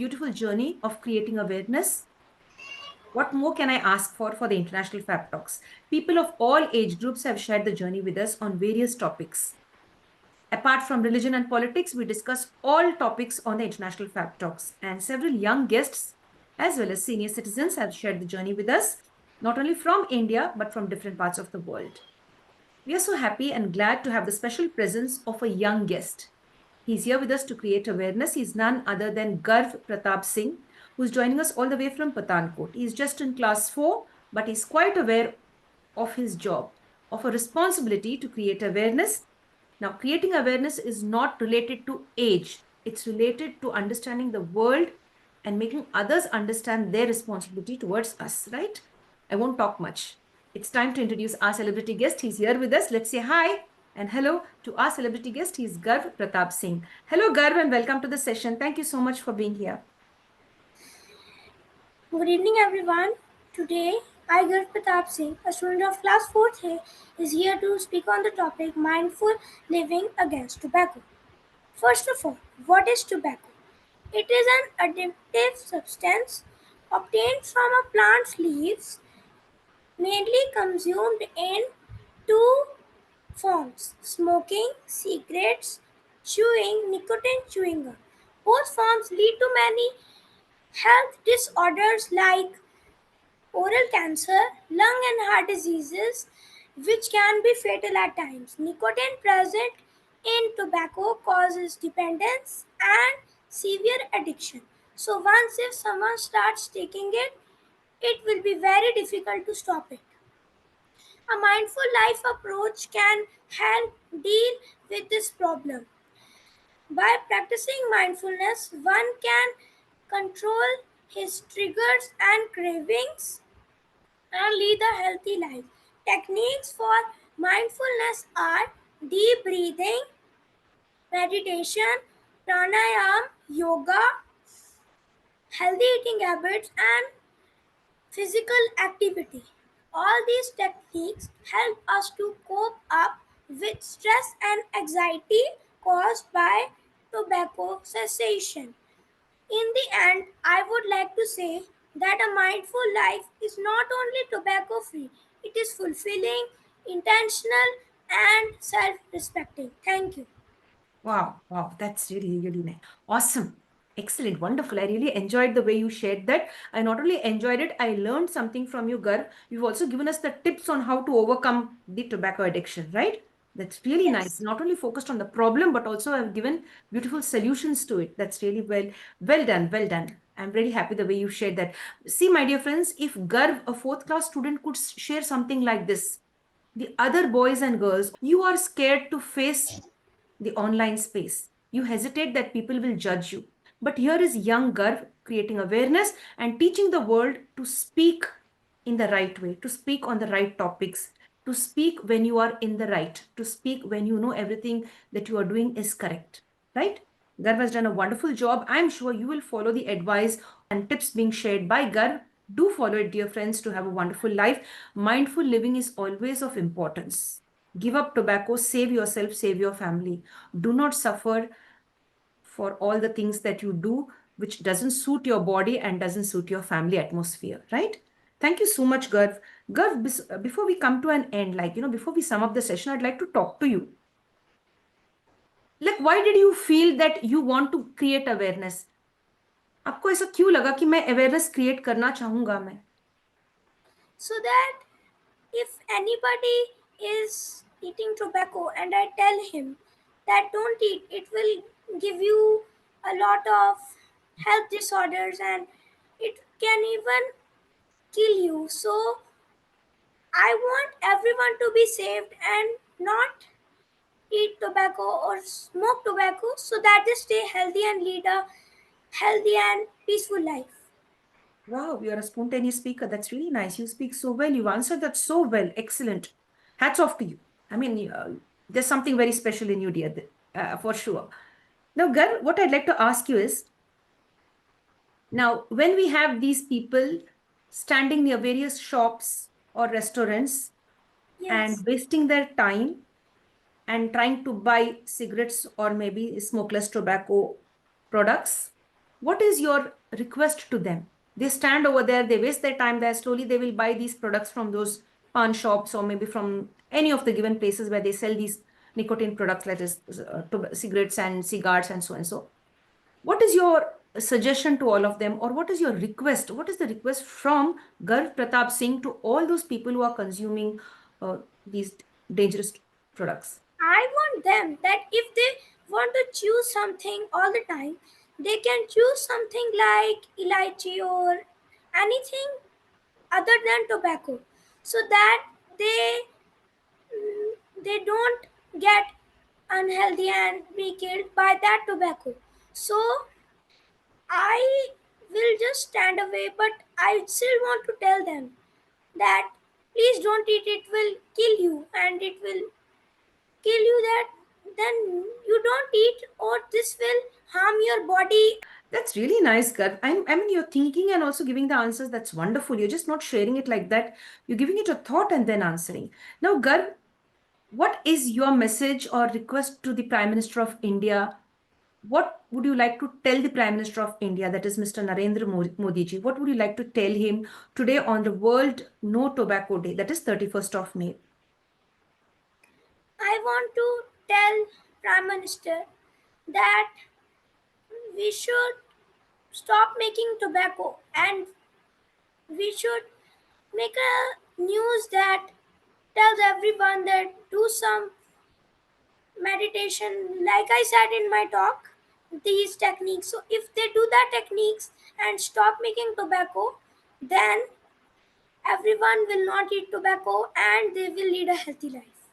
beautiful journey of creating awareness. What more can I ask for the International Fab Talks? People of all age groups have shared the journey with us on various topics. Apart from religion and politics, we discuss all topics on the International Fab Talks, and several young guests as well as senior citizens have shared the journey with us, not only from India but from different parts of the world. We are so happy and glad to have the special presence of a young guest. He's here with us to create awareness. He's none other than Garv Pratap Singh, who's joining us all the way from Pathankot. He's just in class 4, but he's quite aware of his job, of a responsibility to create awareness. Now, creating awareness is not related to age, it's related to understanding the world and making others understand their responsibility towards us, right? I won't talk much. It's time to introduce our celebrity guest. He's here with us. Let's say hi and hello to our celebrity guest. He's Garv Pratap Singh. Hello, Garv, and welcome to the session. Thank you so much for being here. Good evening, everyone. Today, I, Garv Pratap Singh, a student of class 4th A, is here to speak on the topic Mindful Living Against Tobacco. First of all, what is tobacco? It is an addictive substance obtained from a plant's leaves, mainly consumed in two forms smoking, cigarettes, chewing, nicotine chewing gum. Both forms lead to many health disorders like oral cancer, lung and heart diseases, which can be fatal at times. Nicotine present in tobacco causes dependence and severe addiction. So once if someone starts taking it, it will be very difficult to stop it. A mindful life approach can help deal with this problem. By practicing mindfulness, one can control his triggers and cravings and lead a healthy life. Techniques for mindfulness are deep breathing, meditation, pranayam, yoga, healthy eating habits, and physical activity. All these techniques help us to cope up with stress and anxiety caused by tobacco cessation. In the end, I would like to say that a mindful life is not only tobacco free, it is fulfilling, intentional, and self respecting. Thank you. Wow, that's really nice. Awesome. Excellent, wonderful. I really enjoyed the way you shared that. I not only enjoyed it, I learned something from you, Gar. You've also given us the tips on how to overcome the tobacco addiction, right? That's really nice. Yes. Not only focused on the problem, but also have given beautiful solutions to it. That's really well done, well done. I'm very happy the way you shared that. See, my dear friends, if Garv, a fourth class student, could share something like this, the other boys and girls, you are scared to face the online space. You hesitate that people will judge you. But here is young Garv creating awareness and teaching the world to speak in the right way, to speak on the right topics, to speak when you are in the right, to speak when you know everything that you are doing is correct. Right? Garv has done a wonderful job. I'm sure you will follow the advice and tips being shared by Garv. Do follow it, dear friends, to have a wonderful life. Mindful living is always of importance. Give up tobacco, save yourself, save your family. Do not suffer for all the things that you do, which doesn't suit your body and doesn't suit your family atmosphere, right? Thank you so much, Garv. Garv, before we come to an end, before we sum up the session, I'd like to talk to you. Like, why did you feel that you want to create awareness? आपको ऐसा क्यों लगा कि मैं awareness create करना चाहूंगा मैं? So that if anybody is eating tobacco and I tell him that don't eat, it will give you a lot of health disorders and it can even kill you. So I want everyone to be saved and not eat tobacco or smoke tobacco so that they stay healthy and lead a healthy and peaceful life. Wow, you're a spontaneous speaker. That's really nice. You speak so well. You answered that so well. Excellent. Hats off to you. I mean, there's something very special in you, dear, for sure. Now, Gar, what I'd like to ask you is, now, when we have these people standing near various shops or restaurants Yes. and wasting their time and trying to buy cigarettes or maybe smokeless tobacco products, What is your request to them? They stand over there, they waste their time there, slowly they will buy these products from those pawn shops or maybe from any of the given places where they sell these nicotine products, like this, cigarettes and cigars and so and so. What is your suggestion to all of them, or what is your request? What is the request from Garv Pratap Singh to all those people who are consuming these dangerous products? I want them that if they want to choose something all the time, they can choose something like elaichi or anything other than tobacco, so that they don't get unhealthy and be killed by that tobacco. So I will just stand away, but I still want to tell them that please don't eat, it will kill you and it will kill you, that then you don't eat or this will harm your body. That's really nice, Garv. I mean, you're thinking and also giving the answers. That's wonderful. You're just not sharing it like that. You're giving it a thought and then answering. Now, Garv, what is your message or request to the Prime Minister of India? What would you like to tell the Prime Minister of India, that is Mr. Narendra Modi ji? What would you like to tell him today on the World No Tobacco Day, that is 31st of May? I want to tell Prime Minister that we should stop making tobacco and we should make a news that tells everyone that do some meditation, like I said in my talk, these techniques. So if they do that techniques and stop making tobacco, then everyone will not eat tobacco and they will lead a healthy life.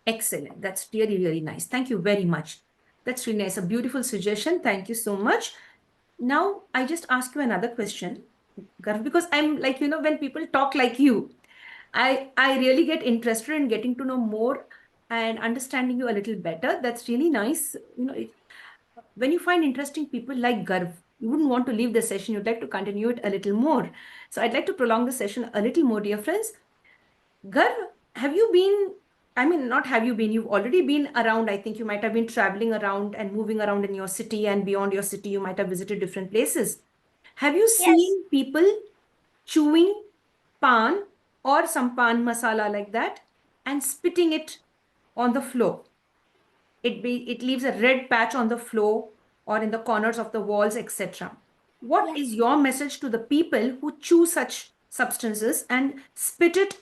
Excellent. That's really, really nice. Thank you very much. That's really nice. A beautiful suggestion. Thank you so much. Now, I just ask you another question, Garv, because I'm like, when people talk like you, I really get interested in getting to know more and understanding you a little better. That's really nice. When you find interesting people like Garv, you wouldn't want to leave the session. You'd like to continue it a little more. So I'd like to prolong the session a little more, dear friends. Garv, have you been, I mean, not have you been, you've already been around. I think you might have been traveling around and moving around in your city and beyond your city. You might have visited different places. Have you Yes, seen people chewing pan or some pan masala like that and spitting it on the floor? It leaves a red patch on the floor or in the corners of the walls, etc. What is yes. your message to the people who chew such substances and spit it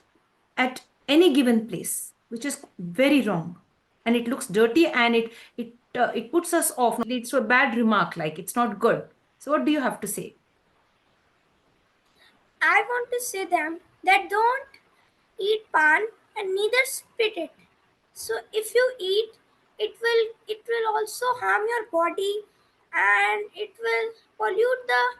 at any given place, which is very wrong, and it looks dirty, and it puts us off. It leads to a bad remark, like it's not good. So what do you have to say? I want to say them that don't eat pan and neither spit it. So if you eat, it will also harm your body and it will pollute the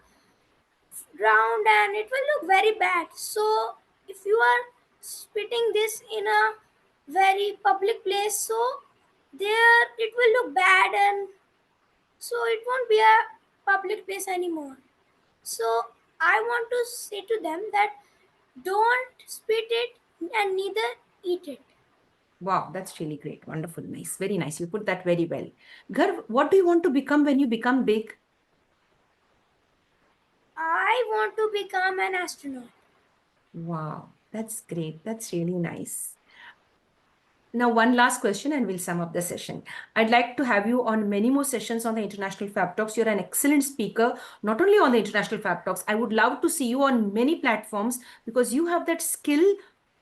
ground and it will look very bad. So if you are spitting this in a very public place, so there it will look bad and so it won't be a public place anymore. So I want to say to them that don't spit it and neither eat it. Wow, that's really great. Wonderful. Nice. Very nice. You put that very well. Garv, what do you want to become when you become big? I want to become an astronaut. Wow, that's great. That's really nice. Now, one last question and we'll sum up the session. I'd like to have you on many more sessions on the International Fab Talks. You're an excellent speaker, not only on the International Fab Talks. I would love to see you on many platforms because you have that skill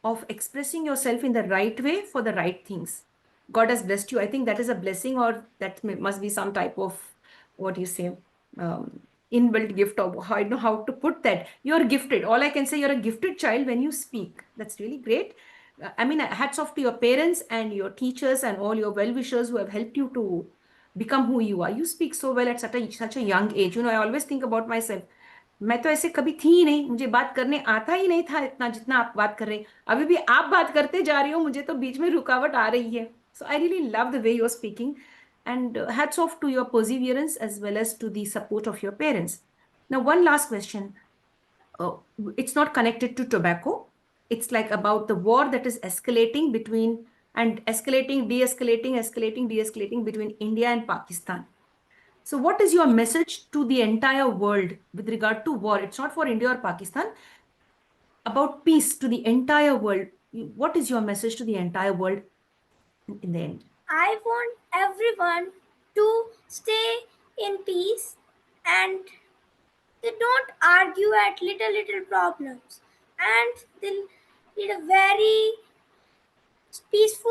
of expressing yourself in the right way for the right things. God has blessed you. I think that is a blessing, or that must be some type of, what do you say, um, inbuilt gift, or I don't know how to put that. You're gifted. All I can say, you're a gifted child when you speak. That's really great. I mean, hats off to your parents and your teachers and all your well-wishers who have helped you to become who you are. You speak so well at such a young age. I always think about myself. मैं तो ऐसे कभी थी ही नहीं, मुझे बात करने आता ही नहीं था इतना जितना आप बात कर रहे हैं। अभी भी आप बात करते जा रही हो, मुझे तो बीच में रुकावट आ रही है। So I really love the way you're speaking, and hats off to your perseverance as well as to the support of your parents. Now, one last question. uh, it's not connected to tobacco. It's like about the war that is escalating de-escalating between India and Pakistan. So what is your message to the entire world with regard to war? It's not for India or Pakistan. About peace to the entire world. What is your message to the entire world in the end? I want everyone to stay in peace and they don't argue at little problems and they lead a very peaceful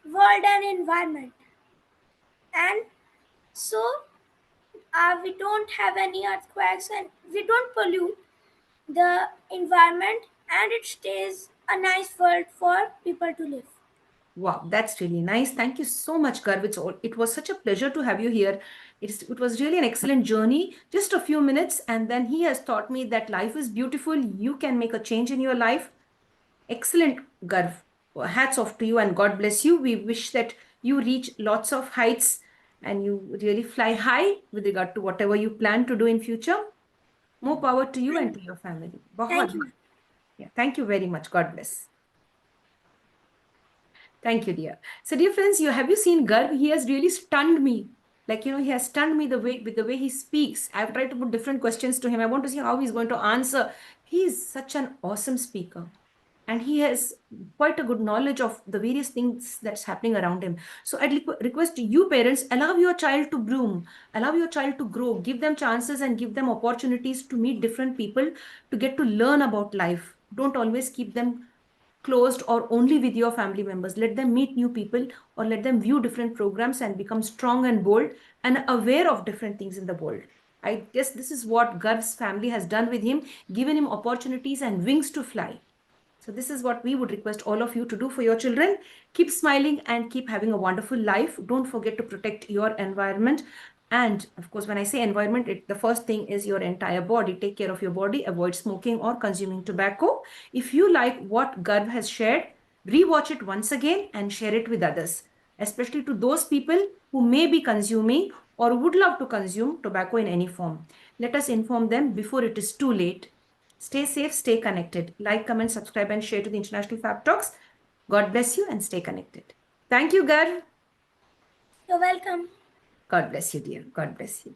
world and environment. And so we don't have any earthquakes and we don't pollute the environment and it stays a nice world for people to live. Wow, that's really nice. Thank you so much, Garv. It was such a pleasure to have you here. It was really an excellent journey. Just a few minutes, and then he has taught me that life is beautiful. You can make a change in your life. Excellent, Garv. Hats off to you and God bless you. We wish that you reach lots of heights and you really fly high with regard to whatever you plan to do in future. More power to you and to your family. Thank you. Yeah, thank you very much. God bless. Thank you, dear. So, dear friends, have you seen Garv? He has really stunned me. Like, he has stunned me with the way he speaks. I've tried to put different questions to him. I want to see how he's going to answer. He is such an awesome speaker. And he has quite a good knowledge of the various things that's happening around him. So I'd request you parents, allow your child to bloom, allow your child to grow, give them chances and give them opportunities to meet different people, to get to learn about life. Don't always keep them closed or only with your family members. Let them meet new people or let them view different programs and become strong and bold and aware of different things in the world. I guess this is what Garv's family has done with him, given him opportunities and wings to fly. So this is what we would request all of you to do for your children. Keep smiling and keep having a wonderful life. Don't forget to protect your environment. And of course, when I say environment, the first thing is your entire body. Take care of your body. Avoid smoking or consuming tobacco. If you like what Garv has shared, rewatch it once again and share it with others, especially to those people who may be consuming or would love to consume tobacco in any form. Let us inform them before it is too late. Stay safe, stay connected. Like, comment, subscribe, and share to the International Fab Talks. God bless you and stay connected. Thank you, Garv. You're welcome. God bless you, dear. God bless you.